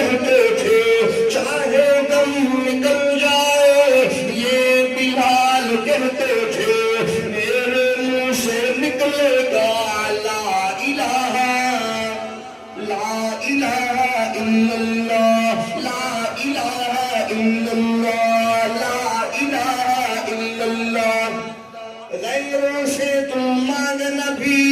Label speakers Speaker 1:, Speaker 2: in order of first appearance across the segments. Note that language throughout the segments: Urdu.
Speaker 1: کہتے تھے چاہے دم نکل جائے یہ بلال کہتے تھے میرے منہ سے نکلے گا لا الہ الا اللہ لا الہ الا اللہ لا الہ الا اللہ غیروں سے تم مانگنا بھی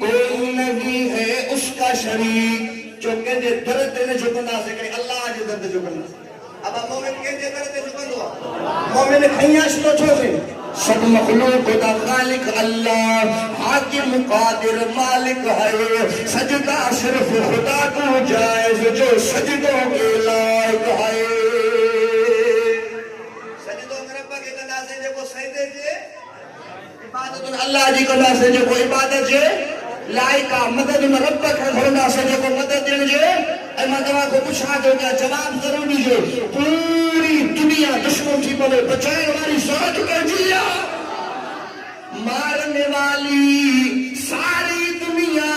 Speaker 1: کوئی نہیں ہے اس کا شریک جو کہتے درد نے جھکنا سے کرے اللہ آج درد جھکنا سے اب مومن کہتے درد جھکنا مومن کھئیاں شلو چھوڑے سب مخلوق دا خالق اللہ حاکم قادر مالک ہے سجدہ صرف خدا کو جائز جو سجدوں کے لائق ہے سجدوں میں رب کے قدا سے جو سجدے جے عبادت اللہ جی قدا سے جو عبادت جے لائقہ مدد میں رب کا خدا سے جو مدد دین جے ایمان دعا کو پوچھا جو کیا جواب ضروری جو پوری دنیا دشمن کی بلے بچائے ہماری ساتھ کر دیا مارنے والی ساری دنیا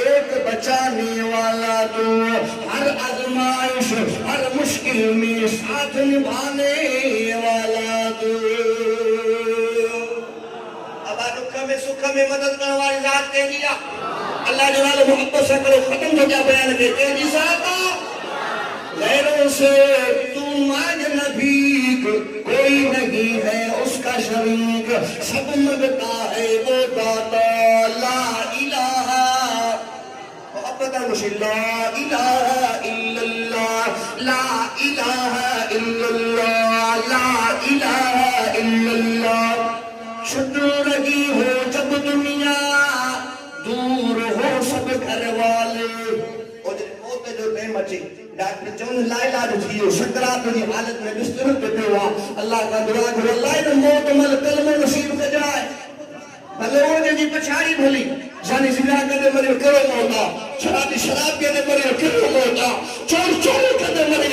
Speaker 1: ایک بچانے والا تو ہر آزمائش ہر مشکل میں ساتھ نبھانے والا تو اب دکھ میں سکھ میں مدد کرنے والی ذات کہہ دیا اللہ جلال محبت سے کرو ختم ہو گیا بیان کے کہہ دی ساتا غیروں سے تو مانگنا بھی کوئی نہیں ہے اس کا شریک سب مانگتا ہے وہ داتا لا الہ محبت مشل لا الہ الا اللہ لا الہ الا اللہ لا الہ الا اللہ چھٹ رہی ہو جب دنیا دور ہو سب گھر والے اور موت جو ٹائم اچے ڈاکٹر چون لا علاج تھیو سکرات کی حالت میں بستر پہ پیا اللہ کا دعا کرو اللہ نے موت مل کلمہ نصیب کر جائے بھلے وہ جی پچھاڑی بھلی جانی زنا کدے مرے کرو موتا شرابی شراب کدے مرے کرو موتا چور چور کدے مرے